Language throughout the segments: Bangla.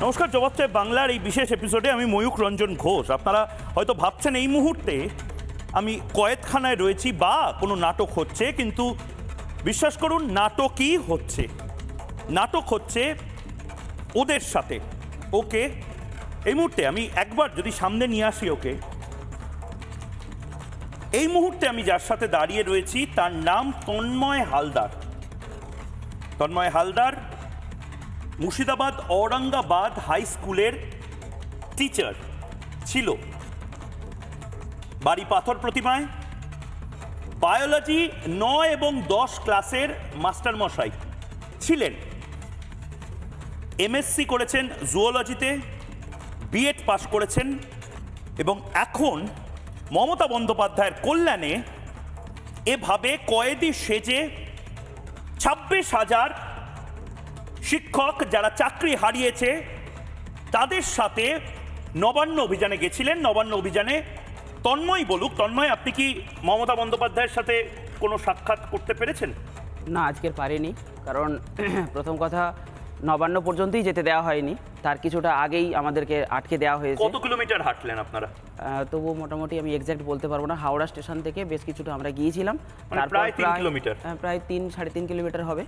নমস্কার, জবাব চাই বাংলার এই বিশেষ এপিসোডে আমি ময়ূখ রঞ্জন ঘোষ। আপনারা হয়তো ভাবছেন এই মুহূর্তে আমি কয়েদখানায় রয়েছি বা কোনো নাটক হচ্ছে, কিন্তু বিশ্বাস করুন নাটকই হচ্ছে। নাটক হচ্ছে ওদের সাথে। ওকে এই মুহূর্তে আমি একবার যদি সামনে নিয়ে আসি, ওকে এই মুহূর্তে আমি যার সাথে দাঁড়িয়ে রয়েছি তার নাম তন্ময় হালদার। তন্ময় হালদার মুর্শিদাবাদ ঔরঙ্গাবাদ হাই স্কুলের টিচার ছিল। বাড়ি পাথর প্রতিমায়। বায়োলজি 9 এবং 10 ক্লাসের মাস্টারমশাই ছিলেন। এমএসসি করেছেন জুওলজিতে, বিএড পাশ করেছেন এবং এখন মমতা বন্দ্যোপাধ্যায়ের কল্যাণে এভাবে কয়েদি সেজে 26,000 শিক্ষক যারা চাকরি হারিয়েছে তাদের সাথে নবান্ন অভিযানে গেছিলেন। নবান্ন অভিযানে তন্ময় বলুক, তন্ময় আপনি কি মমতা বন্দ্যোপাধ্যায়ের সাথে কোনো সাক্ষাৎ করতে পেরেছেন? না, আজকের পারিনি, কারণ প্রথম কথা নবান্ন পর্যন্তই যেতে দেওয়া হয়নি, তার কিছুটা আগেই আমাদেরকে আটকে দেওয়া হয়েছে। কত কিলোমিটার হাঁটলেন আপনারা? তবু মোটামুটি আমি এক্স্যাক্ট বলতে পারবো না। হাওড়া স্টেশন থেকে বেশ কিছুটা আমরা গিয়েছিলাম, প্রায় 3 কিলোমিটার, প্রায় 3-3.5 কিলোমিটার হবে।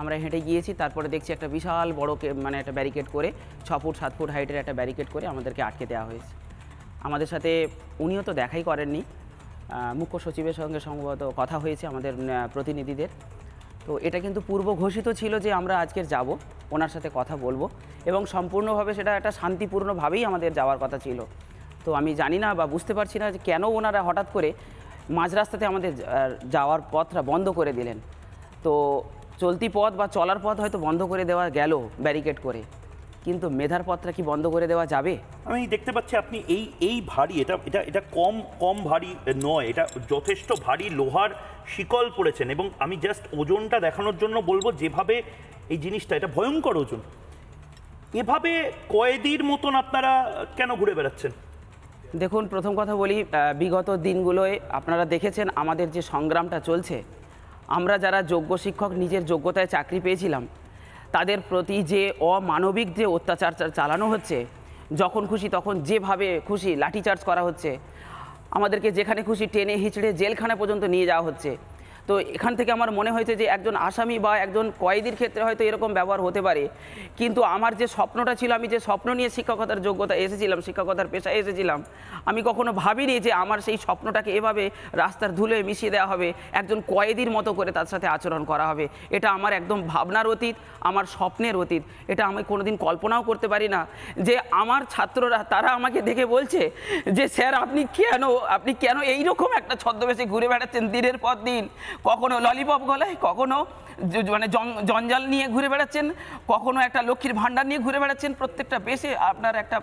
আমরা হেঁটে গিয়েছি, তারপরে দেখছি একটা বিশাল বড় মানে একটা ব্যারিকেড করে 6 ফুট 7 ফুট হাইটের একটা ব্যারিকেড করে আমাদেরকে আটকে দেওয়া হয়েছে। আমাদের সাথে উনিও তো দেখাই করেননি, মুখ্য সচিবের সঙ্গে সম্ভবত কথা হয়েছে আমাদের প্রতিনিধিদের। তো এটা কিন্তু পূর্ব ঘোষিত ছিল যে আমরা আজকের যাব, ওনার সাথে কথা বলবো এবং সম্পূর্ণভাবে সেটা একটা শান্তিপূর্ণভাবেই আমাদের যাওয়ার কথা ছিল। তো আমি জানি না বা বুঝতে পারছি না যে কেন ওনারা হঠাৎ করে মাঝ রাস্তাতে আমাদের যাওয়ার পথটা বন্ধ করে দিলেন। তো চলতি পথ বা চলার পথ হয়তো বন্ধ করে দেওয়া গেল ব্যারিকেড করে, কিন্তু মেধার পথটা কি বন্ধ করে দেওয়া যাবে? আমি দেখতে পাচ্ছি আপনি এই ভারী, এটা কম ভারী নয়, এটা যথেষ্ট ভারী লোহার শিকল পড়েছেন। এবং আমি জাস্ট ওজনটা দেখানোর জন্য বলবো, যেভাবে এই জিনিসটা, এটা ভয়ঙ্কর ওজন। এভাবে কয়েদির মতন আপনারা কেন ঘুরে বেড়াচ্ছেন? দেখুন, প্রথম কথা বলি, বিগত দিনগুলোয় আপনারা দেখেছেন আমাদের যে সংগ্রামটা চলছে। আমরা যারা যোগ্য শিক্ষক নিজের যোগ্যতায় চাকরি পেয়েছিলাম, তাদের প্রতি যে অমানবিক যে অত্যাচার চালানো হচ্ছে, যখন খুশি তখন যেভাবে খুশি লাঠিচার্জ করা হচ্ছে, আমাদেরকে যেখানে খুশি টেনে হিচড়ে জেলখানা পর্যন্ত নিয়ে যাওয়া হচ্ছে। তো এখান থেকে আমার মনে হয়েছে যে একজন আসামি বা একজন কয়েদির ক্ষেত্রে হয়তো এরকম ব্যবহার হতে পারে, কিন্তু আমার যে স্বপ্নটা ছিল, আমি যে স্বপ্ন নিয়ে শিক্ষকতার যোগ্যতা এসেছিলাম, শিক্ষকতার পেশায় এসেছিলাম, আমি কখনো ভাবিনি যে আমার সেই স্বপ্নটাকে এভাবে রাস্তার ধুলোয় মিশিয়ে দেওয়া হবে, একজন কয়েদির মতো করে তার সাথে আচরণ করা হবে। এটা আমার একদম ভাবনার অতীত, আমার স্বপ্নের অতীত। এটা আমি কোনোদিন কল্পনাও করতে পারি না যে আমার ছাত্ররা তারা আমাকে দেখে বলছে যে স্যার আপনি কেন এইরকম একটা ছদ্মবেশে ঘুরে বেড়াচ্ছেন দিনের পর দিন, কখনো ললিপপ গলায়, কখনো মানে জঞ্জাল নিয়ে ঘুরে বেড়াচ্ছেন, কখনো একটা লক্ষ্মীর ভাণ্ডার নিয়ে ঘুরে বেড়াচ্ছেন। প্রত্যেকটা বেশে আপনার একটা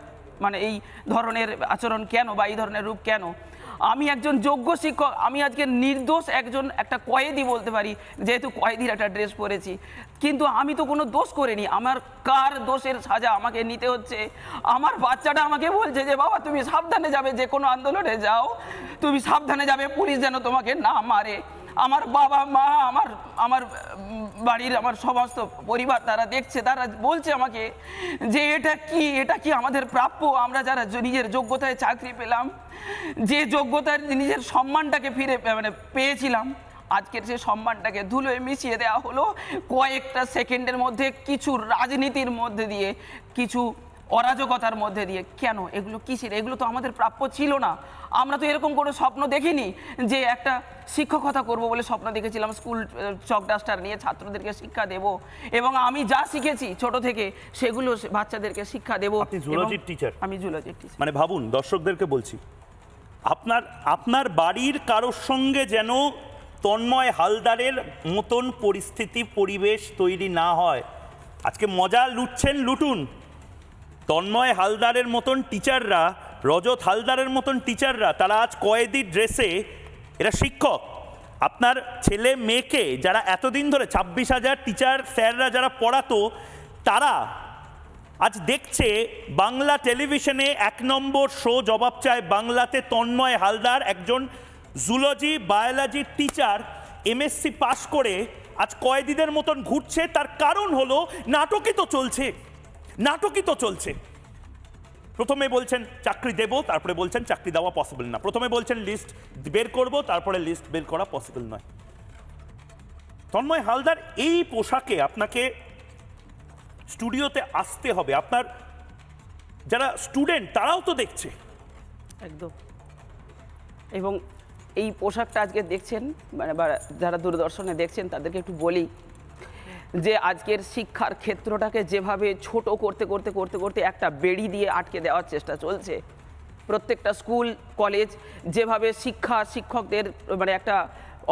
মানে এই ধরনের আচরণ কেন বা এই ধরনের রূপ কেন? আমি একজন যোগ্য শিক্ষক, আমি আজকে নির্দোষ একটা কয়েদি বলতে পারি, যেহেতু কয়েদির একটা ড্রেস পরেছি, কিন্তু আমি তো কোনো দোষ করিনি। আমার কার দোষের সাজা আমাকে নিতে হচ্ছে? আমার বাচ্চাটা আমাকে বলছে যে বাবা তুমি সাবধানে যাবে, যে কোনো আন্দোলনে যাও, তুমি সাবধানে যাবে, পুলিশ যেন তোমাকে না মারে। আমার বাবা মা, আমার বাড়ির আমার সমস্ত পরিবার তারা দেখছে, তারা বলছে আমাকে যে এটা কি আমাদের প্রাপ্য? আমরা যারা নিজের যোগ্যতায় চাকরি পেলাম, যে যোগ্যতার নিজের সম্মানটাকে পেয়েছিলাম, আজকের সেই সম্মানটাকে ধুলোয় মিশিয়ে দেওয়া হলো কয়েকটা সেকেন্ডের মধ্যে, কিছু রাজনীতির মধ্যে দিয়ে, কিছু অরাজকতার মধ্যে দিয়ে। কেন? এগুলো কিসের? এগুলো তো আমাদের প্রাপ্য ছিল না। আমরা তো এরকম কোনো স্বপ্ন দেখিনি যে একটা শিক্ষকতা করব বলে স্বপ্ন দেখেছিলাম, স্কুল চক ডাস্টার নিয়ে ছাত্রদেরকে শিক্ষা দেব এবং আমি যা শিখেছি ছোট থেকে সেগুলো বাচ্চাদেরকে শিক্ষা দেব। আপনি জুলজির টিচার? আমি জুলজির টিচার। মানে ভাবুন, দর্শকদেরকে বলছি, আপনার বাড়ির কারোর সঙ্গে যেন তন্ময় হালদারের মতন পরিস্থিতি পরিবেশ তৈরি না হয়। আজকে মজা লুটুন। তন্ময় হালদারের মতন টিচাররা, রজত হালদারের মতন টিচাররা, তারা আজ কয়েদি ড্রেসে, এরা শিক্ষক। আপনার ছেলে মেয়েকে যারা এতদিন ধরে 26,000 টিচার স্যাররা যারা পড়াতো, তারা আজ দেখছে বাংলা টেলিভিশনে 1 নম্বর শো জবাব চায় বাংলাতে তন্ময় হালদার, একজন জুলজি বায়োলজির টিচার, এমএসসি পাশ করে আজ কয়েদিদের মতন ঘুরছে। তার কারণ হলো নাটকই তো চলছে। নাটকই তো চলছে। প্রথমে বলছেন চাকরি দেব, তারপরে বলছেন চাকরি দেওয়া পসিবল না। প্রথমে বলছেন লিস্ট বের করব, তারপরে লিস্ট বের করা পসিবল নয়। তন্ময় হালদার, এই পোশাকে আপনাকে স্টুডিওতে আসতে হবে। আপনার যারা স্টুডেন্ট তারাও তো দেখছে। একদম। এবং এই পোশাকটা আজকে দেখছেন, মানে যারা দূরদর্শনে দেখছেন তাদেরকে একটু বলি যে আজকের শিক্ষার ক্ষেত্রটাকে যেভাবে ছোট করতে করতে করতে করতে একটা বেড়ি দিয়ে আটকে দেওয়ার চেষ্টা চলছে, প্রত্যেকটা স্কুল কলেজ যেভাবে শিক্ষকদের মানে একটা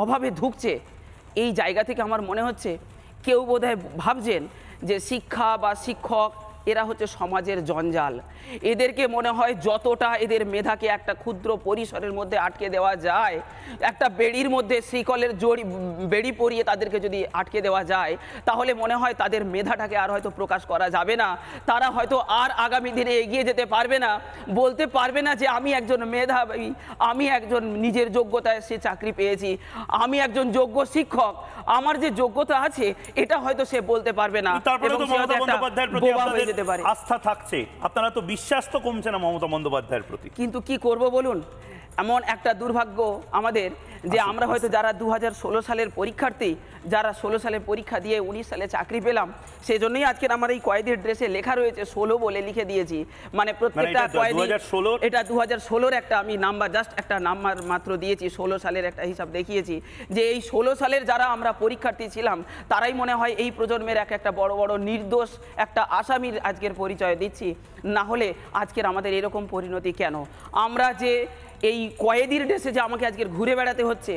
অভাবে ধুঁকছে, এই জায়গা থেকে আমার মনে হচ্ছে কেউ বোধহয় ভাবছেন যে শিক্ষা বা শিক্ষক এরা হচ্ছে সমাজের জঞ্জাল। এদেরকে মনে হয় যতটা এদের মেধাকে একটা ক্ষুদ্র পরিসরের মধ্যে আটকে দেওয়া যায়, একটা বেড়ির মধ্যে শিকলের বেড়ি পরিয়ে তাদেরকে যদি আটকে দেওয়া যায়, তাহলে মনে হয় তাদের মেধাটাকে আর হয়তো প্রকাশ করা যাবে না। তারা হয়তো আর আগামী দিনে এগিয়ে যেতে পারবে না, বলতে পারবে না যে আমি একজন মেধাবী, আমি একজন নিজের যোগ্যতায় সে চাকরি পেয়েছি, আমি একজন যোগ্য শিক্ষক, আমার যে যোগ্যতা আছে এটা হয়তো সে বলতে পারবে না। এবং মমতা বন্দ্যোপাধ্যায়ের প্রতি আপনাদের আস্থা থাকছে, আপনারা তো বিশ্বাস তো কমছে না মমতা বন্দ্যোপাধ্যায়ের প্রতি। কিন্তু কি করব বলুন, এমন একটা দুর্ভাগ্য আমাদের যে আমরা হয়তো যারা 2016 সালের পরীক্ষার্থী, যারা 16 সালে পরীক্ষা দিয়ে 19 সালে চাকরি পেলাম, সেই জন্যই আজকের আমার এই কয়েদির ড্রেসে লেখা রয়েছে 16 বলে লিখে দিয়েছি। মানে প্রত্যেকটা কয়েদি, এটা 2016-র একটা আমি নাম্বার, জাস্ট একটা নাম্বার মাত্র দিয়েছি, 16 সালের একটা হিসাব দেখিয়েছি যে এই 16 সালের যারা আমরা পরীক্ষার্থী ছিলাম তারাই মনে হয় এই প্রজন্মের একটা বড় বড় নির্দোষ একটা আসামির আজকের পরিচয় দিচ্ছি। না হলে আজকের আমাদের এরকম পরিণতি কেন? আমরা যে এই কয়েদির ড্রেসে যে আমাকে আজকের ঘুরে বেড়াতে হচ্ছে,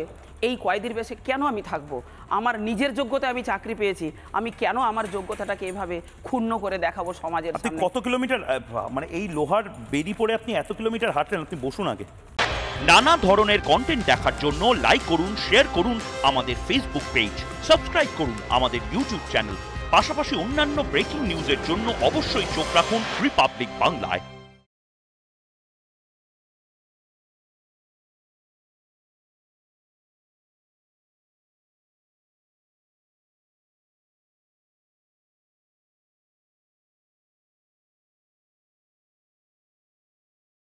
এই কয়েদির বেশে কেন আমি থাকবো? আমার নিজের যোগ্যতায় আমি চাকরি পেয়েছি, আমি কেন আমার যোগ্যতাটাকে এভাবে ক্ষুণ্ণ করে দেখাবো সমাজের সামনে? কত কিলোমিটার, মানে এই লোহার বেরি পরে আপনি এত কিলোমিটার হাঁটলেন, আপনি বসুন আগে। নানা ধরনের কন্টেন্ট দেখার জন্য লাইক করুন, শেয়ার করুন আমাদের ফেসবুক পেজ, সাবস্ক্রাইব করুন আমাদের ইউটিউব চ্যানেল। পাশাপাশি অন্যান্য ব্রেকিং নিউজের জন্য অবশ্যই চোখ রাখুন রিপাবলিক বাংলায়।